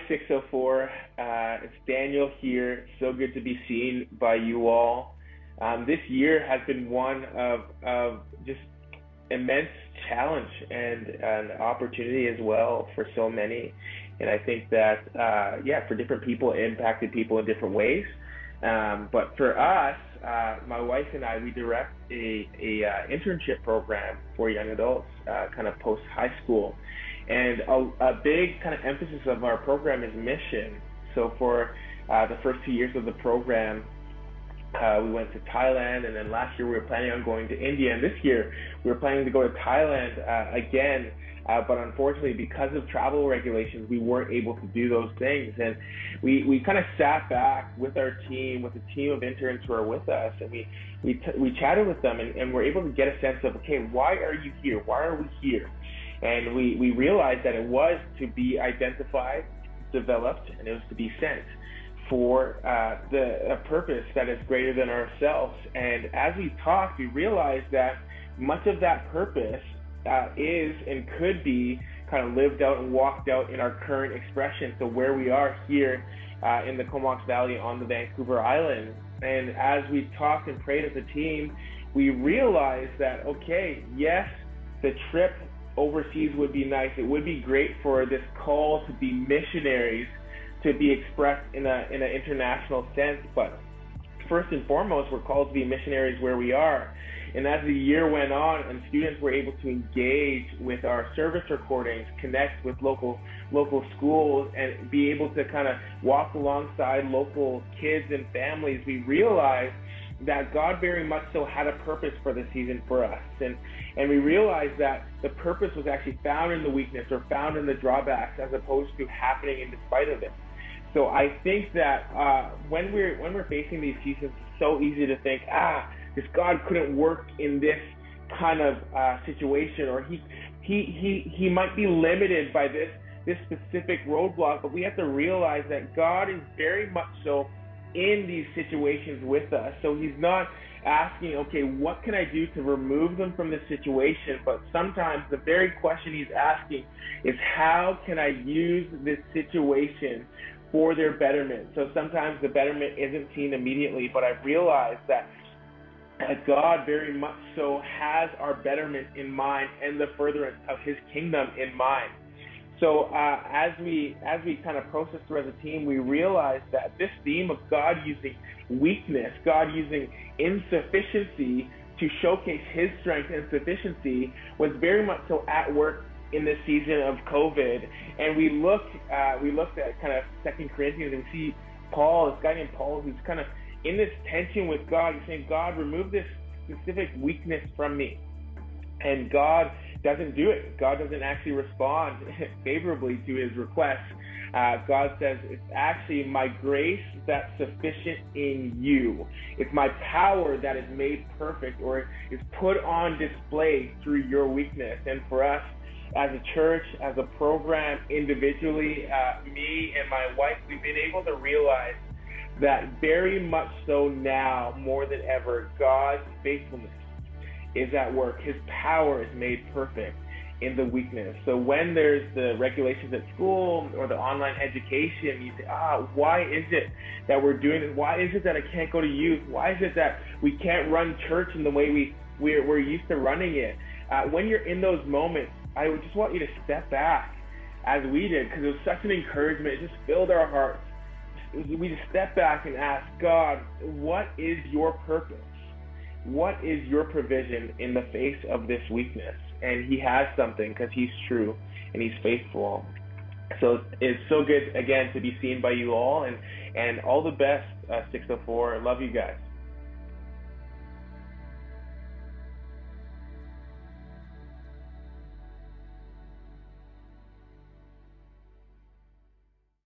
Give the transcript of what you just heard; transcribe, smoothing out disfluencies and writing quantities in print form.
604. It's Daniel here. So good to be seen by you all. This year has been one of just immense challenge and an opportunity as well for so many. And I think that, for different people, it impacted people in different ways. But for us, my wife and I, we direct a internship program for young adults, kind of post high school. And a big kind of emphasis of our program is mission. So for the first 2 years of the program, we went to Thailand, and then last year we were planning on going to India, and this year we were planning to go to Thailand again. But unfortunately, because of travel regulations, we weren't able to do those things. And we kind of sat back with our team, with the team of interns who are with us, and we chatted with them, and we're able to get a sense of, okay, why are you here? Why are we here? And we realized that it was to be identified, developed, and it was to be sent for a purpose that is greater than ourselves. And as we talked, we realized that much of that purpose is and could be kind of lived out and walked out in our current expression. So where we are here in the Comox Valley on the Vancouver Island. And as we talked and prayed as a team, we realized that, okay, yes, the trip overseas would be nice. It would be great for this call to be missionaries, to be expressed in an international sense. But first and foremost, we're called to be missionaries where we are. And as the year went on and students were able to engage with our service recordings, connect with local schools, and be able to kind of walk alongside local kids and families, we realized that God very much so had a purpose for the season for us. And we realized that the purpose was actually found in the weakness or found in the drawbacks as opposed to happening in despite of it. So I think that when we're facing these seasons, it's so easy to think, this God couldn't work in this kind of situation, or he might be limited by this specific roadblock. But we have to realize that God is very much so in these situations with us. So he's not asking, okay, what can I do to remove them from this situation? But sometimes the very question he's asking is, how can I use this situation for their betterment? So sometimes the betterment isn't seen immediately, but I've realized that God very much so has our betterment in mind and the furtherance of his kingdom in mind. So as we kind of process through as a team, we realized that this theme of God using weakness, God using insufficiency to showcase his strength and sufficiency was very much so at work in this season of COVID. And we looked at kind of 2 Corinthians, and we see Paul, this guy named Paul, who's kind of in this tension with God. He's saying, God, remove this specific weakness from me. And God doesn't do it. God doesn't actually respond favorably to his request. God says, it's actually my grace that's sufficient in you. It's my power that is made perfect, or is put on display through your weakness. And for us as a church, as a program, individually, me and my wife, we've been able to realize that very much so now, more than ever, God's faithfulness is at work. His power is made perfect in the weakness. So when there's the regulations at school or the online education, you say, why is it that we're doing this? Why is it that I can't go to youth? Why is it that we can't run church in the way we're used to running it? When you're in those moments, I would just want you to step back, as we did, because it was such an encouragement. It just filled our hearts. We just step back and ask, God, what is your purpose? What is your provision in the face of this weakness? And he has something, because he's true and he's faithful. So it's so good, again, to be seen by you all, and all the best, 604. Love you guys.